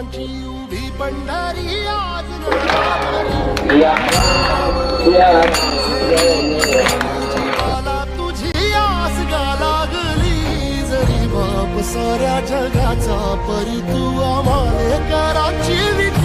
विठुरायांची उभी पंढरी आज जीवाला तुझी आस गा लागली, जरी बाप साऱ्या जगाचा परी तू आम्हाले कराची विठुराया